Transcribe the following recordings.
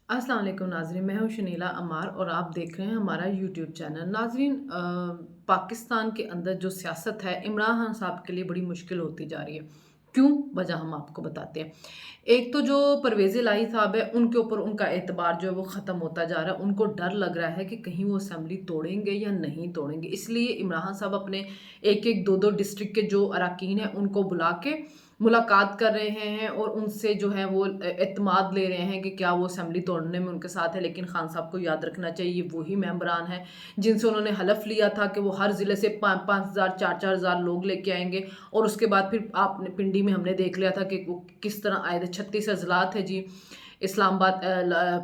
अस्सलाम वालेकुम नाज़रीन, मैं हूँ शनीला अमार और आप देख रहे हैं हमारा यूट्यूब चैनल। नाज़रीन, पाकिस्तान के अंदर जो सियासत है इमरान खान साहब के लिए बड़ी मुश्किल होती जा रही है। क्यों? वजह हम आपको बताते हैं। एक तो जो परवेज़ इलाही साहब है उनके ऊपर उनका एतबार जो है वो ख़त्म होता जा रहा है। उनको डर लग रहा है कि कहीं वो असेंबली तोड़ेंगे या नहीं तोड़ेंगे। इसलिए इमरान खान साहब अपने 1-1, 2-2 डिस्ट्रिक्ट के जो अराकीन हैं उनको बुला के मुलाकात कर रहे हैं और उनसे जो है वो एतमाद ले रहे हैं कि क्या वो असेंबली तोड़ने में उनके साथ है। लेकिन खान साहब को याद रखना चाहिए वही मेंबरान हैं जिनसे उन्होंने हलफ लिया था कि वो हर ज़िले से 5-5 हज़ार 4-4 हज़ार लोग लेके आएंगे। और उसके बाद फिर आपने पिंडी में हमने देख लिया था कि वो किस तरह आए थे। 36 अजलात है जी इस्लामाबाद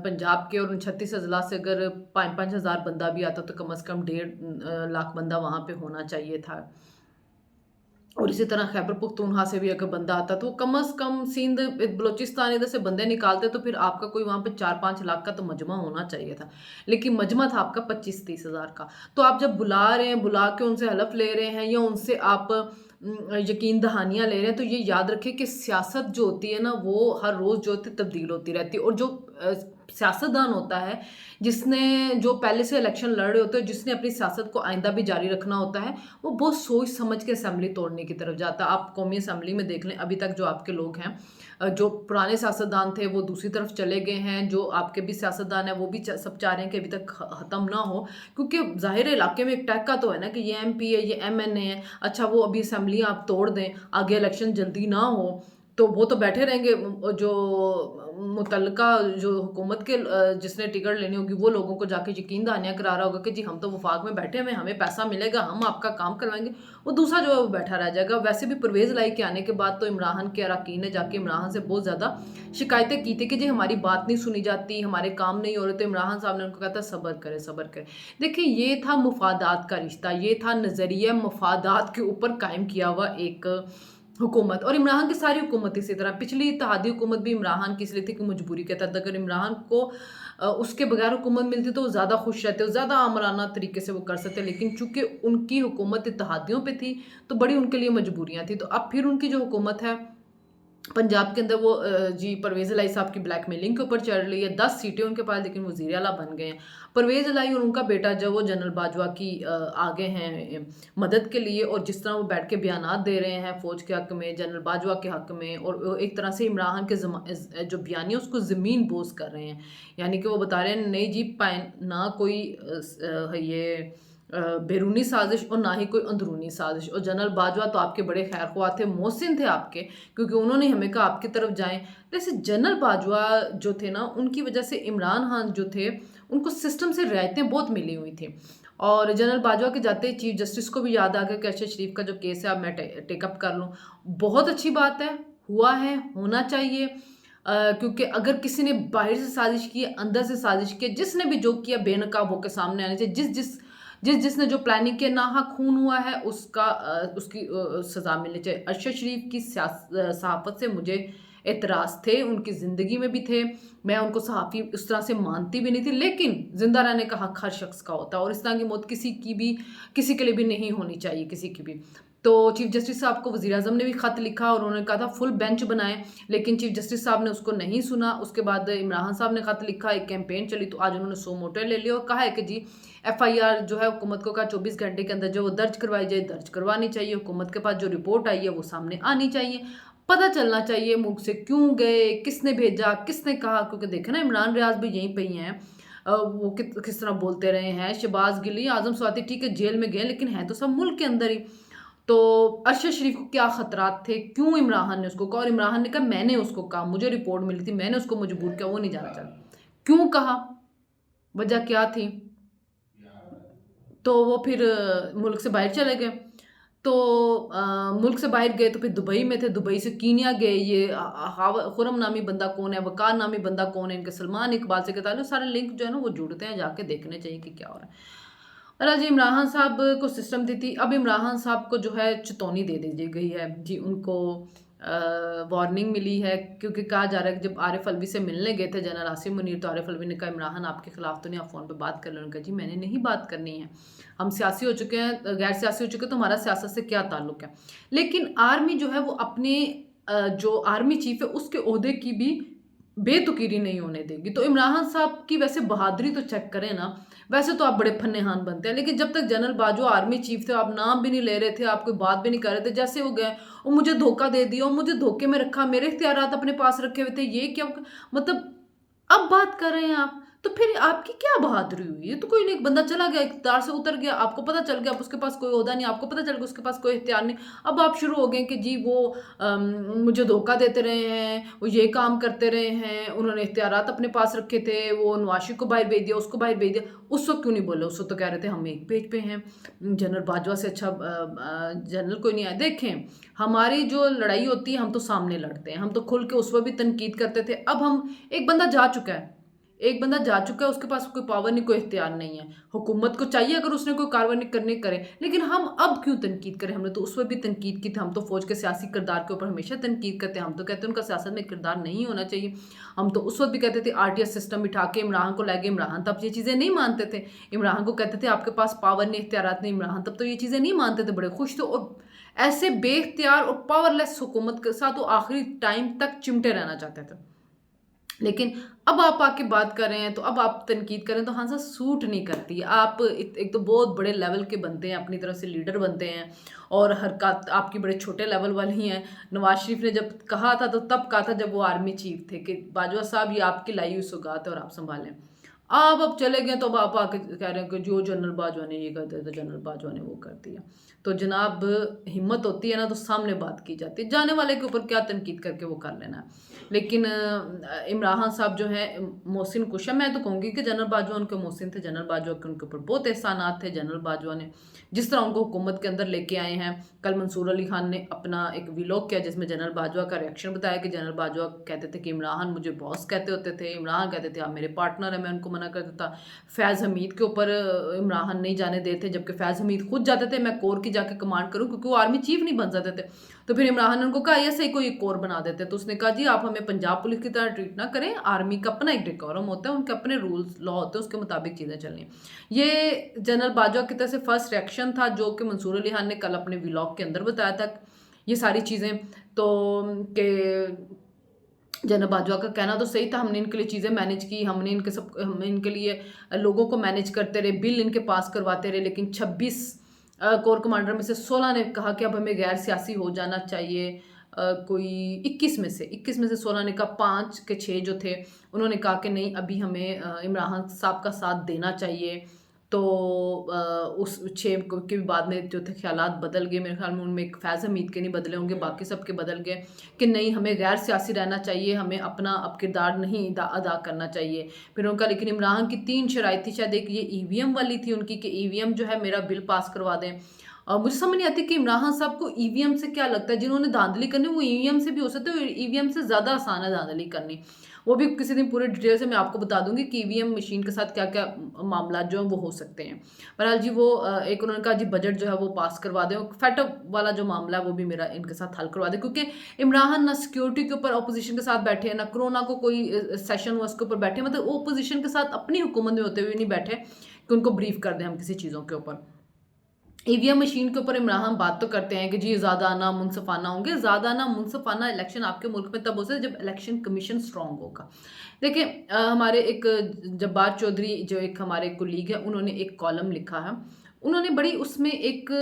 पंजाब के, और उन 36 अजलात से अगर 5-5 हज़ार बंदा भी आता तो कम अज़ कम 1.5 लाख बंदा वहाँ पे होना चाहिए था। और इसी तरह खैबर पख्तूनख्वा से भी अगर बंदा आता तो कम अज़ कम सिंध बलूचिस्तान इधर से बंदे निकालते तो फिर आपका कोई वहाँ पे 4-5 लाख का तो मजमा होना चाहिए था। लेकिन मजमा था आपका 25-30 हज़ार का। तो आप जब बुला रहे हैं, बुला के उनसे हलफ ले रहे हैं या उनसे आप यकीन दहानियाँ ले रहे हैं, तो ये याद रखें कि सियासत जो होती है ना वो हर रोज़ जो होती है तब्दील होती रहती है। और जो सियासतदान होता है जिसने जो पहले से इलेक्शन लड़ रहे होते हैं, जिसने अपनी सियासत को आइंदा भी जारी रखना होता है, वो बहुत सोच समझ के असेंबली तोड़ने की तरफ जाता है। आप कौमी असेंबली में देख लें, अभी तक जो आपके लोग हैं, जो पुराने सियासतदान थे वो दूसरी तरफ चले गए हैं, जो आपके भी सियासतदान हैं वो भी सब चाह रहे हैं कि अभी तक ख़त्म ना हो। क्योंकि ज़ाहिर है इलाके में एक टक्का तो है ना कि ये एमपी है, ये एमएनए है, अच्छा वो अभी असेंबली आप तोड़ दें, आगे इलेक्शन जल्दी ना हो, तो वो तो बैठे रहेंगे। जो मुतल्लिका जो हुकूमत के जिसने टिकट लेनी होगी वो लोगों को जाके यकीन दहानियाँ करा रहा होगा कि जी हम तो वफाक में बैठे हुए हैं, हमें पैसा मिलेगा, हम आपका काम करवाएँगे। वो दूसरा जो है वो बैठा रह जाएगा। वैसे भी परवेज़ इलाही के आने के बाद तो इमरान खान के अरकान ने जाके इमरान खान से बहुत ज़्यादा शिकायतें की थी कि जी हमारी बात नहीं सुनी जाती, हमारे काम नहीं हो रहे। तो इमरान खान साहब ने उनको कहा था सब्र करें, सब्र करें। देखिए ये था मुफ़ादात का रिश्ता, ये था नज़रिया मफ़ादात के ऊपर कायम किया हुआ एक हुकूमत। और इमरान खान की सारी हुकूमत इसी तरह, पिछली इत्तेहादी हुकूमत भी इमरान खान की इसलिए थी कि मजबूरी के तहत अगर इमरान को उसके बगैर हुकूमत मिलती तो वो ज़्यादा खुश रहते, वो ज़्यादा आमराना तरीके से वो कर सकते। लेकिन चूँकि उनकी हुकूमत इत्तेहादियों पे थी, तो बड़ी उनके लिए मजबूरियाँ थी। तो अब फिर उनकी जो हुकूमत है पंजाब के अंदर वो जी परवेज़ इलाही साहब की ब्लैकमेलिंग के ऊपर चल रही है। 10 सीटें उनके पास, लेकिन वज़ीर आला बन गए हैं। परवेज़ इलाही और उनका बेटा जो वो जनरल बाजवा की आगे हैं मदद के लिए, और जिस तरह वो बैठ के बयानात दे रहे हैं फ़ौज के हक़ में, जनरल बाजवा के हक़ में, और एक तरह से इमरान खान के जो बयान है उसको ज़मीन बोस कर रहे हैं। यानी कि वो बता रहे हैं नहीं जी ना कोई ये बैरूनी साज़िश और ना ही कोई अंदरूनी साज़िश। और जनरल बाजवा तो आपके बड़े खैरख्वाह थे, मोहसिन थे आपके, क्योंकि उन्होंने हमें कहा आपकी तरफ जाएँ। जैसे जनरल बाजवा जो थे ना, उनकी वजह से इमरान खान जो थे, उनको सिस्टम से रियायतें बहुत मिली हुई थी। और जनरल बाजवा के जाते ही चीफ जस्टिस को भी याद आ गया कि अरशद शरीफ का जो केस है अब मैं टेकअप कर लूँ। बहुत अच्छी बात है, हुआ है, होना चाहिए। क्योंकि अगर किसी ने बाहर से साजिश की है, अंदर से साजिश की है, जिसने भी जो किया बेनकाब होकर सामने आने चाहिए। जिसने जो प्लानिंग किया, नाहक खून हुआ है, उसकी सज़ा मिलनी चाहिए। अरशद शरीफ की सहाफ़त से मुझे एतराज़ थे, उनकी ज़िंदगी में भी थे। मैं उनको सहाफ़ी उस तरह से मानती भी नहीं थी, लेकिन ज़िंदा रहने का हक़ हर शख़्स का होता है और इस तरह की मौत किसी के लिए भी नहीं होनी चाहिए, किसी की भी। तो चीफ जस्टिस साहब को वज़ीर-ए-आज़म ने भी ख़त लिखा और उन्होंने कहा था फुल बेंच बनाएँ, लेकिन चीफ जस्टिस साहब ने उसको नहीं सुना। उसके बाद इमरान खान साहब ने ख़त लिखा, एक कैंपेन चली, तो आज उन्होंने सो मोटो ले लिया और कहा है कि जी एफआईआर जो है हुकूमत को कहा 24 घंटे के अंदर जो वो दर्ज करवाई जाए, दर्ज करवानी चाहिए। हुकूमत के पास जो रिपोर्ट आई है वो सामने आनी चाहिए। पता चलना चाहिए मुल्क से क्यों गए, किसने भेजा, किसने कहा, क्योंकि देखे ना इमरान रियाज भी यहीं पे ही हैं। वो किस तरह बोलते रहे हैं। शहबाज गिली, आज़म स्वाति ठीक है जेल में गए, लेकिन हैं तो सब मुल्क के अंदर ही। तो अरशद शरीफ को क्या खतरात थे, क्यों इमरान खान ने उसको कहा, और इमरान खान ने कहा मैंने उसको कहा, मुझे रिपोर्ट मिली थी, मैंने उसको मजबूर किया, वो नहीं जाना चाहता। क्यों कहा, वजह क्या थी? तो वो फिर मुल्क से बाहर चले गए। तो मुल्क से बाहर गए तो फिर दुबई में थे, दुबई से कीनिया गए। ये खुरम नामी बंदा कौन है, वकार नामी बंदा कौन है, इनके सलमान इकबाल से के ताल्लुक सारे लिंक जो है ना वो जुड़ते हैं, जाके देखने चाहिए कि क्या हो रहा है। और जी इमरान खान साहब को सिस्टम दी थी, अब इमरान खान साहब को जो है चेतावनी दे दी गई है जी, उनको वार्निंग मिली है, क्योंकि कहा जा रहा है कि जब आरिफ अलवी से मिलने गए थे जनरल आसिम मुनीर, तो आरिफ अलवी ने कहा इमरान खान आपके खिलाफ तो नहीं, आप फ़ोन पे बात कर लें। उन्होंने कहा जी मैंने नहीं बात करनी है, हम सियासी हो चुके हैं, गैर सियासी हो चुके हैं, तो हमारा सियासत से क्या ताल्लुक है। लेकिन आर्मी जो है वो अपने जो आर्मी चीफ है उसके ओहदे की भी बेतुकीरी नहीं होने देगी। तो इमरान खान साहब की वैसे बहादुरी तो चेक करें ना, वैसे तो आप बड़े फन्ने-हान बनते हैं, लेकिन जब तक जनरल बाजवा आर्मी चीफ थे, आप नाम भी नहीं ले रहे थे, आप कोई बात भी नहीं कर रहे थे, जैसे वो गए और मुझे धोखा दे दिया और मुझे धोखे में रखा, मेरे इख्तियारात अपने पास रखे हुए थे, ये क्या मतलब अब बात कर रहे हैं आप, तो फिर आपकी क्या बहादुरी हुई? ये तो कोई नहीं, एक बंदा चला गया, इक़्तिदार से उतर गया, आपको पता चल गया अब उसके पास कोई ओहदा नहीं, आपको पता चल गया उसके पास कोई इख्तियार नहीं। अब आप शुरू हो गए कि जी वो मुझे धोखा देते रहे हैं, वो ये काम करते रहे हैं, उन्होंने इख्तियारात अपने पास रखे थे, वो नवाज शरीफ को बाहर भेज दिया, उसको बाहर भेज दिया। उस वक़्त क्यों नहीं बोले? उस वक़्त तो कह रहे थे हम एक पेज पे हैं, जनरल बाजवा से अच्छा जनरल कोई नहीं आया। देखें, हमारी जो लड़ाई होती है हम तो सामने लड़ते हैं, हम तो खुल के उस वक़्त भी तनकीद करते थे। अब हम एक बंदा जा चुका है, एक बंदा जा चुका है, उसके पास कोई पावर नहीं, कोई इख्तियार नहीं है। हुकूमत को चाहिए अगर उसने कोई कार्रवाई करनी करे, लेकिन हम अब क्यों तनकीद करें? हमने तो उस वक़्त भी तनकीद की थी, हम तो फ़ौज के सियासी किरदार के ऊपर हमेशा तनकीद करते हैं, हम तो कहते हैं उनका सियासत में किरदार नहीं होना चाहिए। हम तो उस वक़्त भी कहते थे आरटीएस सिस्टम बिठा के इमरान को ला गए, इमरान तब ये चीज़ें नहीं मानते थे। इमरान को कहते थे आपके पास पावर नहीं, इख्तियारात नहीं, इमरान तब तो ये चीज़ें नहीं मानते थे, बड़े खुश थे और ऐसे बेइख्तियार और पावरलेस हुकूमत के साथ वो आखिरी टाइम तक चिमटे रहना चाहते थे। लेकिन अब आप आके बात कर रहे हैं, तो अब आप तनकीद करें तो हाँ सर सूट नहीं करती। आप एक तो बहुत बड़े लेवल के बनते हैं, अपनी तरफ से लीडर बनते हैं और हरकत आपकी बड़े छोटे लेवल वाली हैं। नवाज शरीफ ने जब कहा था तो तब कहा था जब वो आर्मी चीफ थे कि बाजवा साहब ये आपकी लाई हुई सौगात है और आप संभालें। आप अब चले गए तो अब आप आके कह रहे हैं कि जो जनरल बाजवा ने ये कर दिया तो जनरल बाजवा ने वो कर दिया। तो जनाब हिम्मत होती है ना तो सामने बात की जाती है, जाने वाले के ऊपर क्या तनकीद करके वो कर लेना है। लेकिन इमरान खान साहब जो है मोहसिन कुशा, मैं तो कहूँगी कि जनरल बाजवा उनके मोहसिन थे, जनरल बाजवा के उनके ऊपर बहुत एहसानात थे। जनरल बाजवा ने जिस तरह उनको हुकूमत के अंदर लेके आए हैं, कल मंसूर अली खान ने अपना एक व्लॉग किया जिसमें जनरल बाजवा का रिएक्शन बताया कि जनरल बाजवा कहते थे कि इमरान मुझे बॉस कहते होते थे, इमरान कहते थे आप मेरे पार्टनर हैं, मैं उनको मना करता था। फैज़ हमीद के ऊपर इमरान नहीं जाने देते, जबकि फैज़ हमीद खुद जाते थे मैं कोर की जाके कमांड करूँ, क्योंकि वो आर्मी चीफ नहीं बन सकते थे। तो फिर इमरान ने उनको कहा ऐसे ही कोई कोर बना देते, तो उसने कहा जी आप हमें पंजाब पुलिस की तरह ट्रीट ना करें, आर्मी का अपना एक डेकोरम होता है, उनके अपने रूल्स लॉ होते हैं, उसके मुताबिक चीज़ें चलनी। ये जनरल बाजवा की तरफ से फर्स्ट रिएक्शन था जो कि मंसूर अली खान ने कल अपने व्लॉग के अंदर बताया था ये सारी चीज़ें। तो के जनरल बाजवा का कहना तो सही था, हमने इनके लिए चीज़ें मैनेज की, हम इनके लिए लोगों को मैनेज करते रहे, बिल इनके पास करवाते रहे, लेकिन 26 कोर कमांडर में से 16 ने कहा कि अब हमें गैर सियासी हो जाना चाहिए। कोई 21 में से 16 ने कहा, 5 के 6 जो थे उन्होंने कहा कि नहीं अभी हमें इमरान साहब का साथ देना चाहिए। तो उस 6 के भी बाद में जो थे ख़्यालात बदल गए, मेरे ख़्याल में उनमें एक फैज़ हमीद के नहीं बदले होंगे, बाकी सब के बदल गए कि नहीं हमें गैर सियासी रहना चाहिए, हमें अपना अब किरदार नहीं अदा करना चाहिए। फिर उनका लेकिन इमरान की 3 शराइत थी, शायद एक ये ईवीएम वाली थी उनकी कि ईवीएम जो है मेरा बिल पास करवा दें। मुझे समझ नहीं आती कि इमरान खान साहब को ईवीएम से क्या लगता है, जिन्होंने धांधली करनी वो ईवीएम से भी हो सकते है, ईवीएम से ज़्यादा आसान है धांधली करनी। वो भी किसी दिन पूरे डिटेल से मैं आपको बता दूंगी कि ईवीएम मशीन के साथ क्या क्या मामला जो है वो हो सकते हैं। बहरहाल जी वो एक उन्होंने कहा जी बजट जो है वो पास करवा दें, फेटअप वाला जो मामला है वो भी मेरा इनके साथ हल करवा दें, क्योंकि इमरान ना सिक्योरिटी के ऊपर अपोजिशन के साथ बैठे, ना कोरोना को कोई सेशन हुआ उसके ऊपर बैठे, मतलब वो अपोजिशन के साथ अपनी हुकूमत में होते हुए नहीं बैठे कि उनको ब्रीफ कर दें हम किसी चीज़ों के ऊपर। ईवीएम मशीन के ऊपर इमरान बात तो करते हैं कि जी ज़्यादा आना मुनसफाना होंगे, ज़्यादा आना मुनसफाना इलेक्शन आपके मुल्क में तब हो सकता है जब इलेक्शन कमीशन स्ट्रांग होगा। देखिए हमारे एक जब्बार चौधरी जो एक हमारे कुलीग है, उन्होंने एक कॉलम लिखा है, उन्होंने बड़ी उसमें एक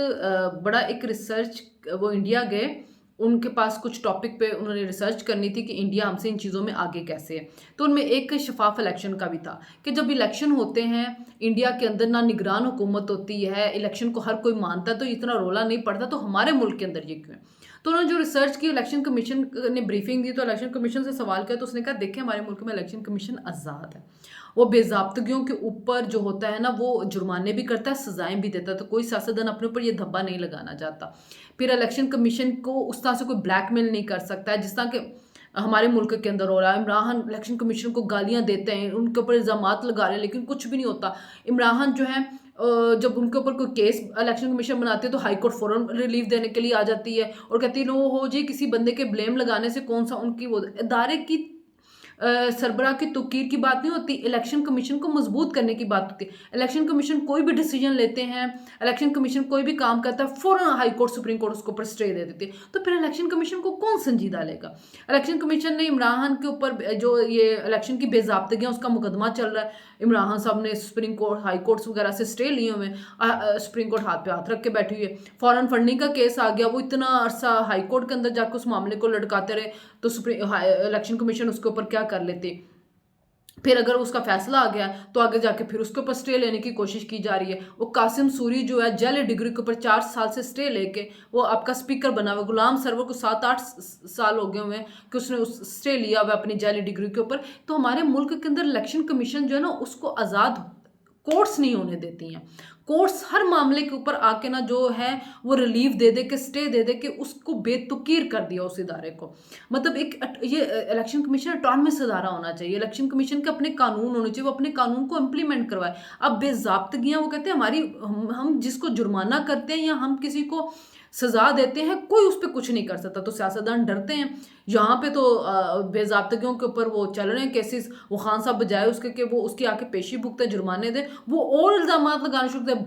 बड़ा एक रिसर्च, वो इंडिया गए, उनके पास कुछ टॉपिक पे उन्होंने रिसर्च करनी थी कि इंडिया हमसे इन चीज़ों में आगे कैसे है। तो उनमें एक शफाफ इलेक्शन का भी था कि जब इलेक्शन होते हैं इंडिया के अंदर ना निगरान हुकूमत होती है, इलेक्शन को हर कोई मानता है, तो इतना रोला नहीं पड़ता, तो हमारे मुल्क के अंदर ये क्यों है। तो उन्होंने जो रिसर्च की, इलेक्शन कमीशन ने ब्रीफिंग दी, तो इलेक्शन कमीशन से सवाल किया तो उसने कहा देखिए हमारे मुल्क में इलेक्शन कमीशन आज़ाद है, वो बेज़ाब्तगियों के ऊपर जो होता है ना वो जुर्माने भी करता है, सजाएं भी देता है, तो कोई सियासतदान अपने ऊपर ये धब्बा नहीं लगाना चाहता। फिर इलेक्शन कमीशन को उस तरह से कोई ब्लैकमेल नहीं कर सकता है जिस तरह के हमारे मुल्क के अंदर हो रहा है। इमरान इलेक्शन कमीशन को गालियां देते हैं, उनके ऊपर इल्ज़ामात लगा रहे हैं, लेकिन कुछ भी नहीं होता। इमरान जो है जब उनके ऊपर कोई केस इलेक्शन कमीशन बनाती है तो हाई कोर्ट फ़ौरन रिलीफ देने के लिए आ जाती है और कहती है नो हो जी, किसी बंदे के ब्लेम लगाने से कौन सा उनकी वो इदारे की सरबराह की तौकीर की बात नहीं होती, इलेक्शन कमीशन को मजबूत करने की बात होती है। इलेक्शन कमीशन कोई भी डिसीजन लेते हैं, इलेक्शन कमीशन कोई भी काम करता है, फ़ौरन हाई कोर्ट, सुप्रीम कोर्ट उसके ऊपर स्टे दे देती है। तो फिर इलेक्शन कमीशन को कौन संजीदा लेगा? इलेक्शन कमीशन ने इमरान खान के ऊपर जो ये इलेक्शन की बेज़ाब्तगियाँ, उसका मुकदमा चल रहा है। इमरान खान साहब ने सुप्रीम कोर्ट, हाई कोर्ट्स वगैरह से स्टे लिए हुए हैं। सुप्रीम कोर्ट हाथ पे हाथ रख के बैठी हुई है। फॉरेन फंडिंग का केस आ गया, वो इतना अरसा हाई कोर्ट के अंदर जाकर उस मामले को लटकाते रहे, तो इलेक्शन कमीशन उसके ऊपर क्या कर लेती। फिर अगर उसका फैसला आ गया तो आगे जाके फिर उसके ऊपर स्टे लेने की कोशिश की जा रही है। वो कासिम सूरी जो है, जाली डिग्री के ऊपर 4 साल से स्टे लेके वो आपका स्पीकर बना हुआ। गुलाम सरवर को 7-8 साल हो गए हुए हैं कि उसने उस स्टे लिया हुआ अपनी जाली डिग्री के ऊपर। तो हमारे मुल्क के अंदर इलेक्शन कमीशन जो है ना, उसको आज़ाद कोर्ट्स नहीं होने देती हैं। कोर्ट्स हर मामले के ऊपर आके ना जो है वो रिलीफ दे दे के, स्टे दे दे के उसको बेतुकीर कर दिया उस इदारे को। मतलब ये इलेक्शन कमीशन ऑटोनमस इदारा होना चाहिए। इलेक्शन कमीशन के अपने कानून होने चाहिए, वो अपने कानून को इम्प्लीमेंट करवाए। अब बेज़ाब्तगियाँ, वो कहते हैं हमारी, हम जिसको जुर्माना करते हैं या हम किसी को सजा देते हैं, कोई उस पर कुछ नहीं कर सकता, तो सियासतदान डरते हैं। यहाँ पे तो बेज़ाब्तगियों के ऊपर वो चल रहे हैं केसेस। वो खान साहब बजाय उसके कि वो उसकी आके पेशी भुगते, जुर्माने दें, वो और इल्ज़ाम लगाने शुरू करते हैं।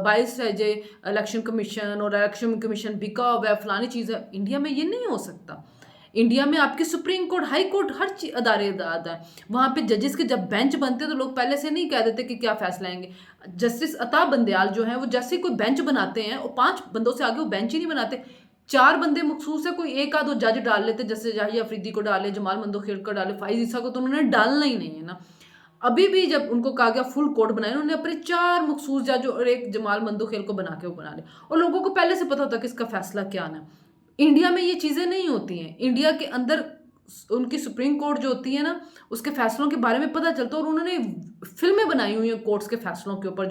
22 है जे इलेक्शन कमीशन, और इलेक्शन कमीशन बिका हुआ है, फलानी चीज़ है। इंडिया में ये नहीं हो सकता। इंडिया में आपकी सुप्रीम कोर्ट, हाई कोर्ट, हर चीज अदारे आता है। वहाँ पे जजेस के जब बेंच बनते हैं तो लोग पहले से नहीं कह देते कि क्या फैसला आएंगे। जस्टिस अता बंदयाल जो है, वो जैसे कोई बेंच बनाते हैं, और 5 बंदों से आगे वो बेंच ही नहीं बनाते। 4 बंदे मखसूस है, कोई एक आध जज डाल लेते, जैसे जाहिया अफरीदी को डाले, जमाल मंदोखेड़ को डाले, फाइज ईसा को, तो उन्होंने डालना ही नहीं है ना। अभी भी जब उनको कहा गया फुल कोर्ट बनाए, उन्होंने अपने 4 मखसूस जज और एक जमाल मंदोखेल को बना के वो बना लिया, और लोगों को पहले से पता होता कि इसका फैसला क्या आना है। इंडिया में ये चीज़ें नहीं होती हैं। इंडिया के अंदर उनकी सुप्रीम कोर्ट जो होती है ना, उसके फैसलों के बारे में पता चलता है, और उन्होंने फिल्में बनाई हुई हैं कोर्ट्स के फैसलों के ऊपर,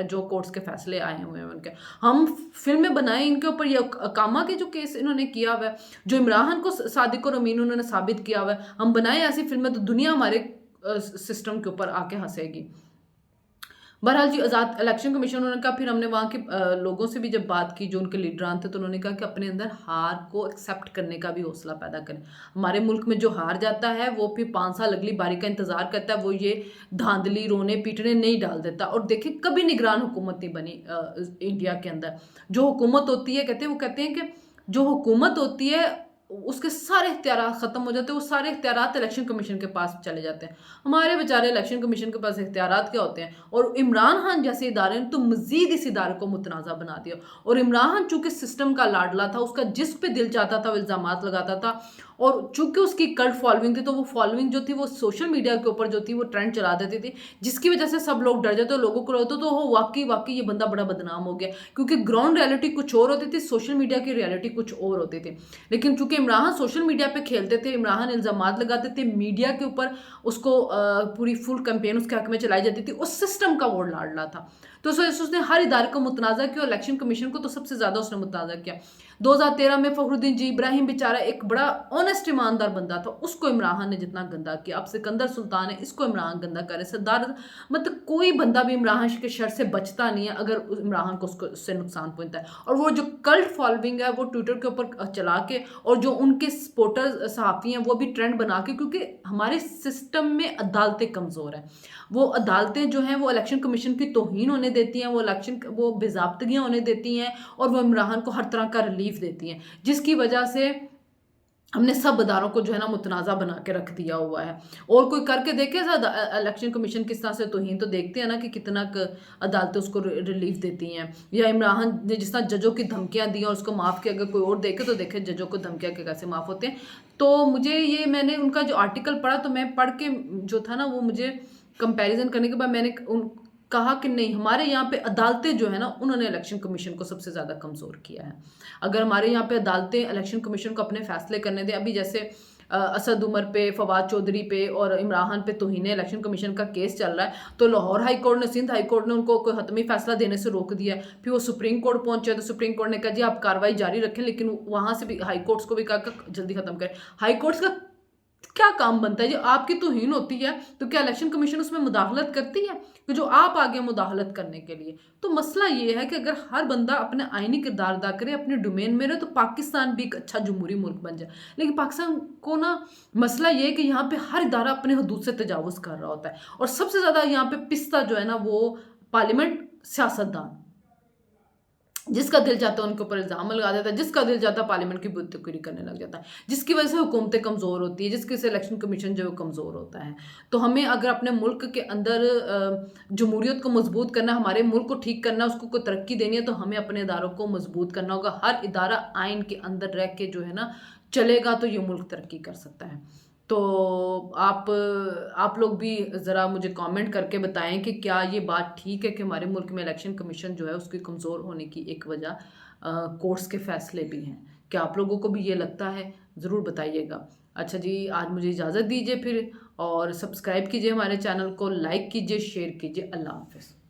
जो कोर्ट्स के फैसले आए हुए हैं उनके। हम फिल्में बनाए इनके ऊपर। ये कामा के जो केस इन्होंने किया हुआ है, जो इमरान खान को सादिक और अमीन उन्होंने साबित किया हुआ है, हम बनाए ऐसी फिल्में तो दुनिया हमारे सिस्टम के ऊपर आके हंसेगी। बहरहाल जी, आज़ाद इलेक्शन कमीशन, उन्होंने कहा, फिर हमने वहाँ के लोगों से भी जब बात की जो उनके लीडरान थे, तो उन्होंने कहा कि अपने अंदर हार को एक्सेप्ट करने का भी हौसला पैदा करें। हमारे मुल्क में जो हार जाता है वो फिर 5 साल अगली बारी का इंतज़ार करता है, वो ये धांधली, रोने पीटने नहीं डाल देता। और देखिए, कभी निगरान हुकूमत नहीं बनी इंडिया के अंदर। जो हुकूमत होती है, वो कहते हैं कि जो हुकूमत होती है उसके सारे इख्तियारात ख़त्म हो जाते हैं, वो सारे इख्तियारात इलेक्शन कमीशन के पास चले जाते हैं। हमारे बेचारे इलेक्शन कमीशन के पास इख्तियारात क्या होते हैं? और इमरान खान जैसे इदारे ने तो मज़ीद इस इदारे को मुतनाज़ा बना दिया। और इमरान खान चूँकि सिस्टम का लाडला था, उसका जिस पे दिल चाहता था वो इल्ज़ामात लगाता था, और चूँकि उसकी कल्ट फॉलोइंग थी, तो वो फॉलोइंग जो थी वो सोशल मीडिया के ऊपर जो थी वो ट्रेंड चला देती थी, जिसकी वजह से सब लोग डर जाते, लोगों को लगता तो हो वाकई ये बंदा बड़ा बदनाम हो गया, क्योंकि ग्राउंड रियलिटी कुछ और होती थी, सोशल मीडिया की रियलिटी कुछ और होती थी। लेकिन चूंकि इमरान खान सोशल मीडिया पे खेलते थे, इमरान खान इल्ज़ामात लगाते थे, मीडिया के ऊपर उसको पूरी फुल कैंपेन उसके हक में चलाई जाती थी, उस सिस्टम का वो लाडला था। तो उसने हर इदारे को मुतनाज़ा किया, और इलेक्शन कमीशन को तो सबसे ज़्यादा उसने मुतनाज़ा किया। 2013 में फ़खरुद्दीन जी इब्राहिम बेचारा एक बड़ा ऑनेस्ट ईमानदार बंदा था, उसको इमरान खान ने जितना गंदा किया। अब सिकंदर सुल्तान है, इसको इमरान गंदा करे, सरदार, मतलब कोई बंदा भी इमरान खान के शर से बचता नहीं है अगर इमरान खान को उससे नुकसान पहुंचता है। और वो जो कल्ट फॉलोइंग है वो ट्विटर के ऊपर चला के, और जो उनके सपोर्टर सहाफ़ी हैं वो भी ट्रेंड बना के, क्योंकि हमारे सिस्टम में अदालतें कमज़ोर हैं। वो अदालतें जो हैं वो इलेक्शन कमीशन की तौहीन होने देती हैं, वो बेज़ाब्तगियाँ होने देती हैं, और वो इमरान खान को हर तरह का रिलीफ देती हैं, जिसकी वजह से हमने सब अदारों को जो है ना मुतनाज़ा बना के रख दिया हुआ है। और कोई करके देखे इलेक्शन कमीशन किस तरह से तौहीन, तो देखते हैं ना कि कितना अदालतें उसको रिलीफ देती हैं। या इमरान खान ने जिस तरह जजों की धमकियाँ दी और उसको माफ़ किया, अगर कोई और देखे तो देखे जजों को धमकियाँ के कैसे माफ़ होते हैं। तो मुझे ये, मैंने उनका जो आर्टिकल पढ़ा, तो मैं पढ़ के जो था ना, वो मुझे कंपैरिजन करने के बाद मैंने कहा कि नहीं, हमारे यहाँ पे अदालतें जो है ना, उन्होंने इलेक्शन कमीशन को सबसे ज़्यादा कमज़ोर किया है। अगर हमारे यहाँ पे अदालतें इलेक्शन कमीशन को अपने फैसले करने दें, अभी जैसे असद उमर पे, फवाद चौधरी पे और इमरान खान पे तौहीन इलेक्शन कमीशन का केस चल रहा है, तो लाहौर हाई कोर्ट ने, सिंध हाई कोर्ट ने उनको कोई हतमी फैसला देने से रोक दिया। फिर वो सुप्रीम कोर्ट पहुंचे, तो सुप्रीम कोर्ट ने कहा जी आप कार्रवाई जारी रखें, लेकिन वहाँ से भी हाई कोर्ट्स को भी कहा जल्दी ख़त्म करें। हाई कोर्ट्स का क्या काम बनता है? जो आपकी तौहीन होती है, तो क्या इलेक्शन कमीशन उसमें मुदाखलत करती है? कि जो आप आ गए मुदाखलत करने के लिए? तो मसला ये है कि अगर हर बंदा अपने आईनी किरदार अदा करे, अपने डोमेन में रहे, तो पाकिस्तान भी एक अच्छा जमहूरी मुल्क बन जाए। लेकिन पाकिस्तान को ना मसला ये है कि यहाँ पे हर इदारा अपने हदूद से तजावुज़ कर रहा होता है, और सबसे ज़्यादा यहाँ पे पिसता जो है ना वो पार्लियामेंट, सियासतदान। जिसका दिल चाहता है उनके ऊपर इल्ज़ाम लगा देता है, जिसका दिल चाहता है पार्लियामेंट की बेदखुरी करने लग जाता है, जिसकी वजह से हुकूमतें कमज़ोर होती है, जिसकी वजह से इलेक्शन कमीशन जो है वो कमज़ोर होता है। तो हमें अगर अपने मुल्क के अंदर जमहूरियत को मज़बूत करना, हमारे मुल्क को ठीक करना, उसको कोई तरक्की देनी है, तो हमें अपने इदारों को मज़बूत करना होगा। हर इदारा आइन के अंदर रह के जो है ना चलेगा, तो ये मुल्क तरक्की कर सकता है। तो आप लोग भी ज़रा मुझे कमेंट करके बताएँ कि क्या ये बात ठीक है कि हमारे मुल्क में इलेक्शन कमीशन जो है उसकी कमज़ोर होने की एक वजह कोर्ट्स के फ़ैसले भी हैं। क्या आप लोगों को भी ये लगता है? ज़रूर बताइएगा। अच्छा जी, आज मुझे इजाज़त दीजिए फिर, और सब्सक्राइब कीजिए हमारे चैनल को, लाइक कीजिए, शेयर कीजिए। अल्लाह हाफ़िज़।